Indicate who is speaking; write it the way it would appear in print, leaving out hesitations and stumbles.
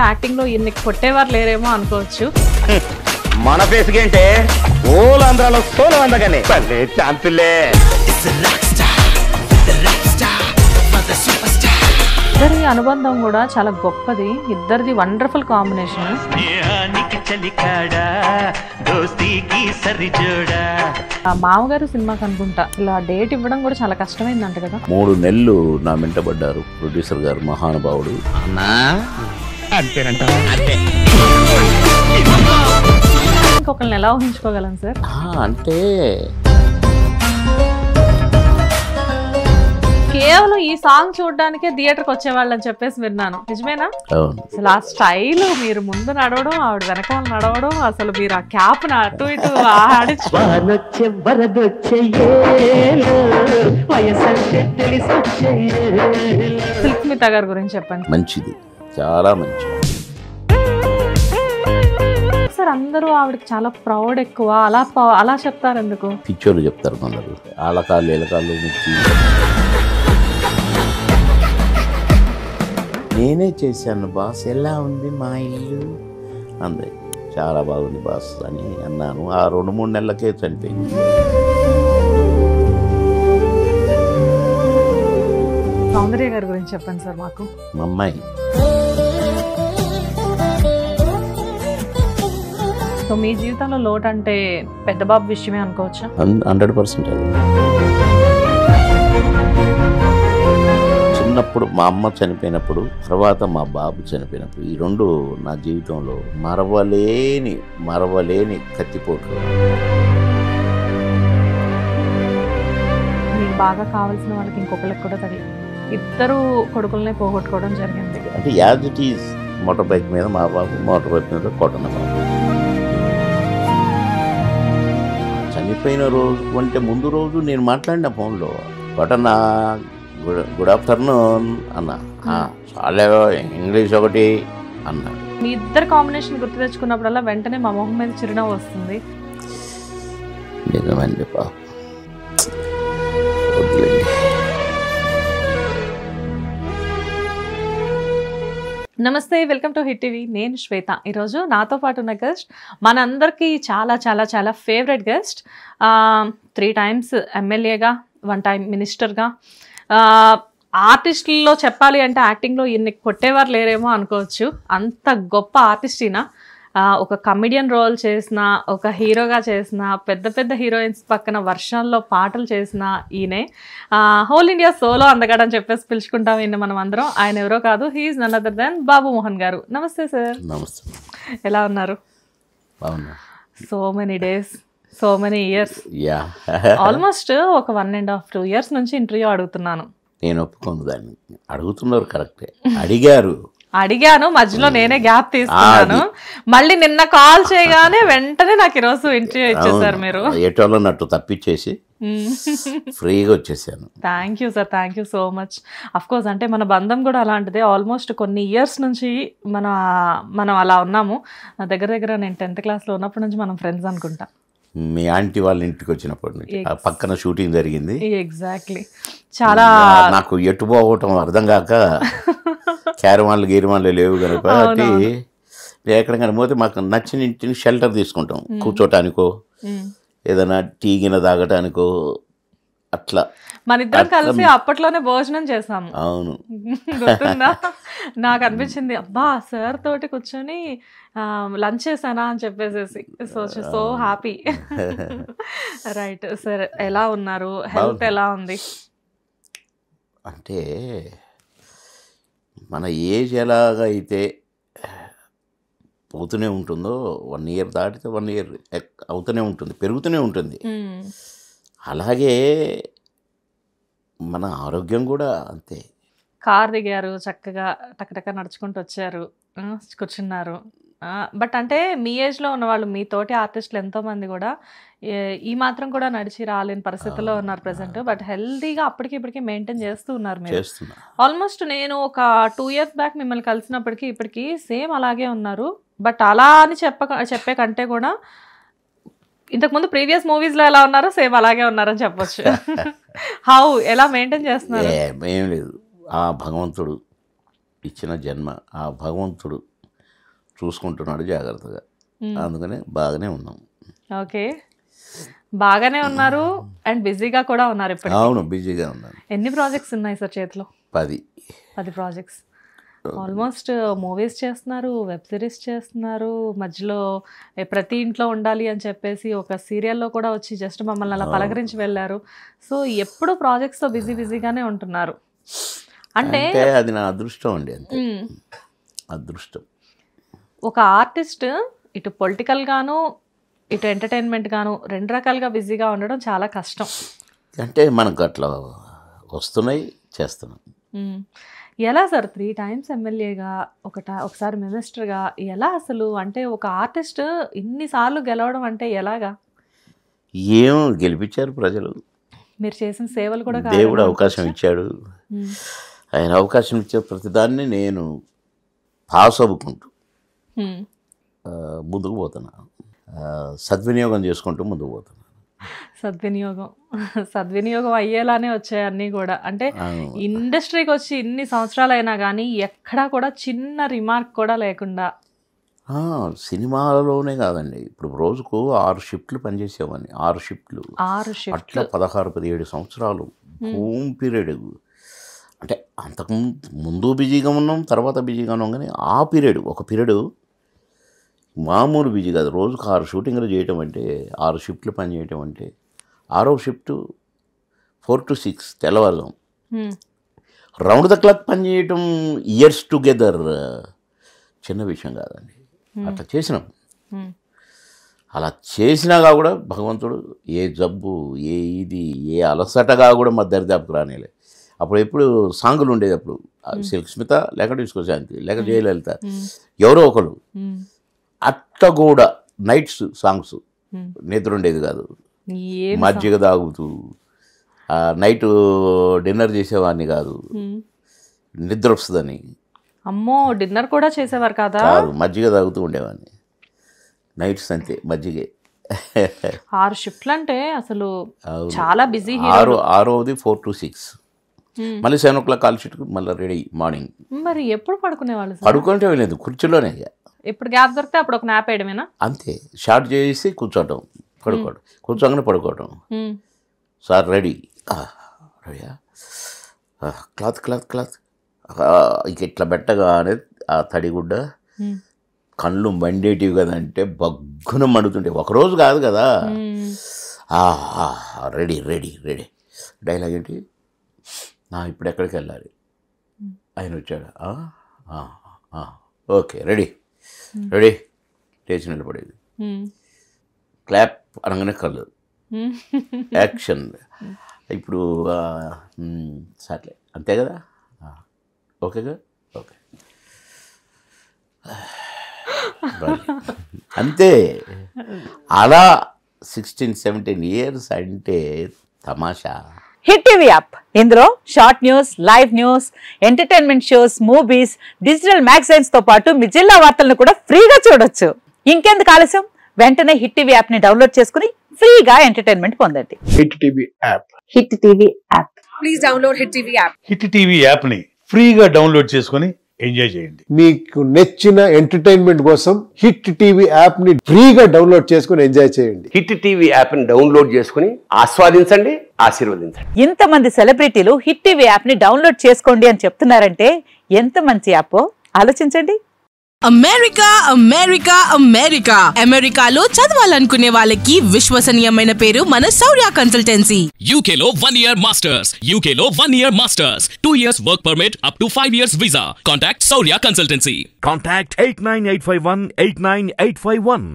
Speaker 1: Acting లో ఇన్ని కొట్టేవారు లేరేమో అనుకోవచ్చు.
Speaker 2: మన ఫేస్ ఏంటే ఓల్ ఆంధ్రాలో సోలో అందగానే ఛాన్సులే.
Speaker 1: ఇద్దరి అనుబంధం కూడా చాలా గొప్పది. ఇద్దరిది వండర్ఫుల్ కాంబినేషన్. మామగారు సినిమాకి అనుకుంటా ఇలా డేట్ ఇవ్వడం కూడా చాలా కష్టమైందంట కదా.
Speaker 3: 3 నెలలు నా వెంటబడ్డారు ప్రొడ్యూసర్ గారు, మహానుభావుడు.
Speaker 1: ఇంకొకరిని ఎలా ఊహించుకోగలం సార్?
Speaker 3: అంటే
Speaker 1: కేవలం ఈ సాంగ్ చూడడానికే థియేటర్కి వచ్చేవాళ్ళని చెప్పేసి విన్నాను, నిజమేనా? అసలు ఆ స్టైల్, మీరు ముందు నడవడం, ఆవిడ వెనకాల నడవడం, అసలు మీరు ఆ క్యాప్ అటు ఇటు సుస్మితా గారి గురించి చెప్పండి.
Speaker 3: మంచిది, చాలా మంచిది
Speaker 1: సార్. అందరూ ఆవిడకి చాలా ప్రౌడ్ ఎక్కువ, అలా చెప్తారు ఎందుకు?
Speaker 3: పిచ్చోళ్ళు చెప్తారు కొందరు, ఆలకాళ్ళు ఎలకాళ్ళు ముక్తి. నేనే చేశాను బాస్, ఎలా ఉంది మా ఇల్లు అంది. చాలా బాగుంది బాస్ అని అన్నాను. ఆ 2-3 నెలలకే చనిపోయింది.
Speaker 1: సౌందర్య గారి గురించి చెప్పండి సార్ మాకు.
Speaker 3: మా అమ్మాయి.
Speaker 1: సో మీ జీవితంలో లోటు అంటే పెద్ద బాబు విషయమే అనుకోవచ్చా?
Speaker 3: 100% అది. చిన్నప్పుడు మా అమ్మ చనిపోయినప్పుడు, తర్వాత మా బాబు చనిపోయినప్పుడు, ఈ 2 నా జీవితంలో మరవలేని కత్తిపోట్లు.
Speaker 1: మీకు బాగా కావాల్సిన వాళ్ళకి ఇంకొకరికి కూడా తగిలి ఇద్దరు కొడుకులనే పోగొట్టుకోవడం జరిగింది.
Speaker 3: అంటే as it is motor bike మీద మా బాబు, మోటార్ బైక్ మీద కొట్టన బాబు. చనిపోయిన రోజు అంటే ముందు రోజు నేను మాట్లాడిన ఫోన్లో, కొట్టనా గుడ్ ఆఫ్టర్నూన్ అన్నా, చాలా ఇంగ్లీష్ ఒకటి అన్నా.
Speaker 1: మీ ఇద్దరు కాంబినేషన్ గుర్తు తెచ్చుకున్నప్పుడల్లా వెంటనే మా మొహం మీద చిరునవ్వు వస్తుంది.
Speaker 3: నిజమండి పాప.
Speaker 1: నమస్తే, వెల్కమ్ టు హిట్ టీవీ. నేను శ్వేత. ఈరోజు నాతో పాటు ఉన్న గెస్ట్ మనందరికీ చాలా చాలా చాలా ఫేవరెట్ గెస్ట్. 3 times ఎమ్మెల్యేగా, 1 time మినిస్టర్గా, ఆర్టిస్టుల్లో చెప్పాలి అంటే యాక్టింగ్లో ఇన్ని కొట్టేవారు లేరేమో అనుకోవచ్చు. అంత గొప్ప ఆర్టిస్ట్ ఈయన. ఒక కమెడియన్ రోల్ చేసిన, ఒక హీరోగా చేసిన, పెద్ద పెద్ద హీరోయిన్స్ పక్కన వర్షాల్లో పాటలు చేసిన ఈయనే. హోల్ ఇండియా సోలో అందగాడు అని చెప్పేసి పిలుచుకుంటాం ఈయన మనం అందరం. ఆయన ఎవరో కాదు, హీఈస్ నన్ అదర్ దెన్ బాబు మోహన్ గారు. నమస్తే సార్.
Speaker 3: నమస్తే.
Speaker 1: ఎలా ఉన్నారు?
Speaker 3: బాగున్నా.
Speaker 1: So many days, so many years. Almost ఒక 1.5-2 years నుంచి ఇంటర్వ్యూ అడుగుతున్నాను.
Speaker 3: నేను ఒప్పుకోను దాన్ని. అడుగుతున్నారు కరెక్టే,
Speaker 1: అడిగాను, మధ్యలో నేనే గ్యాప్ తీసుకున్నాను. మళ్ళీ నిన్న కాల్ చేయగానే వెంటనే నాకు ఈరోజు ఇంటర్వ్యూ ఇచ్చేసారు మీరు.
Speaker 3: ఏటోలో నట్టు తప్పించేసి ఫ్రీగా వచ్చేసాను.
Speaker 1: Thank you sir, thank you so much. Of course అంటే మన బంధం కూడా అలాంటిదే. ఆల్మోస్ట్ కొన్ని ఇయర్స్ నుంచి మనం అలా ఉన్నాము. దగ్గర నేను 10th classలో ఉన్నప్పటి నుంచి మనం ఫ్రెండ్స్ అనుకుంటా.
Speaker 3: మీ ఆంటీ వాళ్ళ ఇంటికి వచ్చినప్పటి నుంచి పక్కన షూటింగ్ జరిగింది.
Speaker 1: ఎగ్జాక్ట్లీ. చాలా
Speaker 3: నాకు ఎటు పోవటం అర్థం కాక, క్యారవాన్లు గీరవాన్లు లేవు కనుక ఎక్కడికైనా పోతే మాకు నచ్చిన ఇంటిని షెల్టర్ తీసుకుంటాం, కూర్చోటానికో ఏదైనా టీ గిన్నె తాగటానికో అట్లా.
Speaker 1: మన ఇద్దరం కలిసి అప్పట్లోనే భోజనం చేసాము.
Speaker 3: అవును,
Speaker 1: గుర్తుందా? నాకు అనిపించింది, అబ్బా సార్ తోటి కూర్చొని లంచ్ చేశానా అని చెప్పేసి. So happy. రైట్ సార్, ఎలా ఉన్నారు? హెల్త్ ఎలా ఉంది?
Speaker 3: అంటే మన ఏజ్ ఎలాగైతే పోతూనే ఉంటుందో, 1 year దాటితే 1 year అవుతూనే ఉంటుంది, పెరుగుతూనే ఉంటుంది. అలాగే మన ఆరోగ్యం కూడా అంతే.
Speaker 1: కార్ దిగారు, చక్కగా టకటక నడుచుకుంటూ వచ్చారు, కూర్చున్నారు. బట్ అంటే మీ ఏజ్లో ఉన్న వాళ్ళు, మీ తోటి ఆర్టిస్టులు ఎంతోమంది కూడా ఈ మాత్రం కూడా నడిచి రాలేని పరిస్థితుల్లో ఉన్నారు ప్రజెంట్. బట్ హెల్తీగా అప్పటికి ఇప్పటికీ మెయింటైన్ చేస్తూ ఉన్నారు మీరు. ఆల్మోస్ట్ నేను ఒక 2 years బ్యాక్ మిమ్మల్ని కలిసినప్పటికీ ఇప్పటికీ సేమ్ అలాగే ఉన్నారు. బట్ అలా అని చెప్పే కంటే కూడా ఇంతకుముందు ప్రీవియస్ మూవీస్లో ఎలా ఉన్నారో సేమ్ అలాగే ఉన్నారని చెప్పొచ్చు. హౌ, ఎలా మెయింటైన్ చేస్తున్నారు?
Speaker 3: ఏం లేదు, ఆ భగవంతుడు ఇచ్చిన జన్మ, ఆ భగవంతుడు చూసుకుంటున్నాడు జాగ్రత్తగా. అందుకని బాగానే ఉన్నాం.
Speaker 1: ఓకే, బాగానే ఉన్నారు అండ్ బిజీగా కూడా ఉన్నారు ఇప్పుడు.
Speaker 3: అవును, బిజీగా ఉన్నాను.
Speaker 1: ఎన్ని ప్రాజెక్ట్స్ ఉన్నాయి సార్ చేతిలో?
Speaker 3: 10
Speaker 1: ప్రాజెక్ట్స్. ఆల్మోస్ట్ మూవీస్ చేస్తున్నారు, వెబ్ సిరీస్ చేస్తున్నారు, మధ్యలో ప్రతి ఇంట్లో ఉండాలి అని చెప్పేసి ఒక సీరియల్లో కూడా వచ్చి జస్ట్ మమ్మల్ని అలా పలకరించి వెళ్ళారు. సో ఎప్పుడు ప్రాజెక్ట్స్తో బిజీగానే ఉంటున్నారు. అంటే
Speaker 3: అది నా అదృష్టం అండి, అంతే. అదృష్టం.
Speaker 1: ఒక ఆర్టిస్ట్ ఇటు పొలిటికల్ గాను ఇటు ఎంటర్టైన్మెంట్ గాను 2 రకాలుగా బిజీగా ఉండడం చాలా కష్టం.
Speaker 3: అంటే మనకు అట్లా వస్తున్నాయి, చేస్తున్నాం.
Speaker 1: ఎలా సార్ 3 times ఎమ్మెల్యేగా, ఒకసారి మినిస్టర్గా, ఎలా అసలు? అంటే ఒక ఆర్టిస్ట్ ఇన్నిసార్లు గెలవడం అంటే ఎలాగా?
Speaker 3: ఏం గెలిపించారు ప్రజలు,
Speaker 1: మీరు చేసిన సేవలు కూడా
Speaker 3: దేవుడు అవకాశం ఇచ్చాడు. ఆయన అవకాశం ఇచ్చే ప్రతిదాన్ని నేను పాస్ అవ్వుకుంటూ ముందుకు పోతున్నాను, సద్వినియోగం చేసుకుంటూ ముందుకు పోతున్నాను.
Speaker 1: సద్వినియోగం అయ్యేలానే వచ్చాయి అన్నీ కూడా. అంటే ఇండస్ట్రీకి వచ్చి ఇన్ని సంవత్సరాలు అయినా కానీ ఎక్కడా కూడా చిన్న రిమార్క్ కూడా లేకుండా.
Speaker 3: సినిమాలలోనే కాదండి, ఇప్పుడు రోజుకు 6 షిఫ్ట్లు పనిచేసేవాడిని. 6 షిఫ్ట్లు అట్లా 16-17 సంవత్సరాలు హోమ్ పీరియడ్. అంటే అంతకుముందు బిజీగా ఉన్నాం, తర్వాత బిజీగా ఉన్నాం, కానీ ఆ పీరియడ్ ఒక పీరియడ్ మామూలు బిజీ కాదు. రోజుకు 6 షూటింగ్లు చేయటం అంటే, 6 షిఫ్ట్లు పని చేయటం అంటే, 6వ షిఫ్ట్ 4 to 6 తెల్లవారుదాం, రౌండ్ ద క్లాక్ పని చేయటం ఇయర్స్ టుగెదర్ చిన్న విషయం కాదండి. అట్లా చేసినాం. అలా చేసినాగా కూడా భగవంతుడు ఏ జబ్బు, ఏ అలసటగా కూడా మా దరిదాపుకు రానేలే. అప్పుడు ఎప్పుడు సాంగులు ఉండేది, అప్పుడు సిల్క్ స్మిత, లేక డిస్కో శాంతి, లేక జయలలిత, ఎవరో ఒకరు. అట్లా కూడా నైట్స్ సాంగ్స్, నిద్ర ఉండేది కాదు. మజ్జిగ తాగుతూ నైట్ డిన్నర్ చేసేవాడిని కాదు, నిద్ర వస్తుందని.
Speaker 1: అమ్మో, డిన్నర్ కూడా చేసేవారు కాదు,
Speaker 3: మజ్జిగ తాగుతూ ఉండేవాడిని. నైట్స్ అంతే, మజ్జిగే.
Speaker 1: 6 షిఫ్ట్లు అంటే అసలు చాలా బిజీ.
Speaker 3: 6వది 4 to 6, మళ్ళీ 7 o'clock కాల్ షీట్కి మళ్ళీ రెడీ మార్నింగ్.
Speaker 1: మరి ఎప్పుడు పడుకునేవాళ్ళు?
Speaker 3: పడుకుంటే వెళ్ళలేదు, కుర్చీలోనే.
Speaker 1: ఎప్పుడు గ్యాప్ దొరికితే అప్పుడు ఒక నాప్ వేయడమేనా?
Speaker 3: అంతే, షార్ట్ చేసి కూర్చోవటం, పడుకోవడం, కూర్చోగానే పడుకోవటం. సార్ రెడీ, రెడీయా, క్లాత్ క్లాత్ క్లాత్, ఇక ఇట్లా పెట్టగానే ఆ తడిగుడ్డ కళ్ళు మండేటివి కదంటే బగ్గున మండుతుంటే. ఒకరోజు కాదు కదా. Ready ready ready. డైలాగ్ ఏంటి, ఇప్పుడు ఎక్కడికి వెళ్ళాలి, ఆయన వచ్చాడు, ఓకే రెడీ రెడీ, లేచి నిలబడేది, క్లాప్ అనగానే కళ్ళు, యాక్షన్. ఇప్పుడు సర్లే అంతే కదా, ఓకేగా, ఓకే అంతే. అలా 16-17 years అంటే తమాషా.
Speaker 4: హిట్ టీవీ యాప్, ఇందులో short news, live news, entertainment shows, movies, digital magazines తో పాటు మీ జిల్లా వార్తలను కూడా ఫ్రీగా చూడొచ్చు. ఇంకెందుకు ఆలస్యం, వెంటనే హిట్ టీవీ యాప్ ని డౌన్లోడ్ చేసుకుని ఫ్రీగా ఎంటర్టైన్మెంట్ పొందండి.
Speaker 5: Hit TV app,
Speaker 4: hit TV app,
Speaker 6: please download hit TV app.
Speaker 5: Hit TV app ని ఫ్రీగా డౌన్లోడ్ చేసుకుని ఎంజాయ్ చేయండి.
Speaker 7: మీకు నచ్చిన ఎంటర్టైన్మెంట్ కోసం హిట్ టీవీ యాప్ ని ఫ్రీగా డౌన్లోడ్ చేసుకుని ఎంజాయ్ చేయండి.
Speaker 2: హిట్ టీవీ యాప్ ని డౌన్లోడ్ చేసుకుని ఆస్వాదించండి, ఆశీర్వదించండి.
Speaker 4: ఇంతమంది సెలబ్రిటీలు హిట్ టీవీ యాప్ ని డౌన్లోడ్ చేసుకోండి అని చెప్తున్నారంటే ఎంత మంచి యాప్ ఆలోచించండి.
Speaker 6: అమెరికా అమెరికా అమెరికా అమెరికాలో చదవాలనుకునే వాళ్ళకి విశ్వసనీయమైన పేరు మన శౌర్య కన్సల్టెన్సీ.
Speaker 8: UK లో 1 year masters, UK లో 1 year masters, 2 years work permit up to 5 years visa. Contact Saurya Consultancy.
Speaker 9: Contact 89851 89851.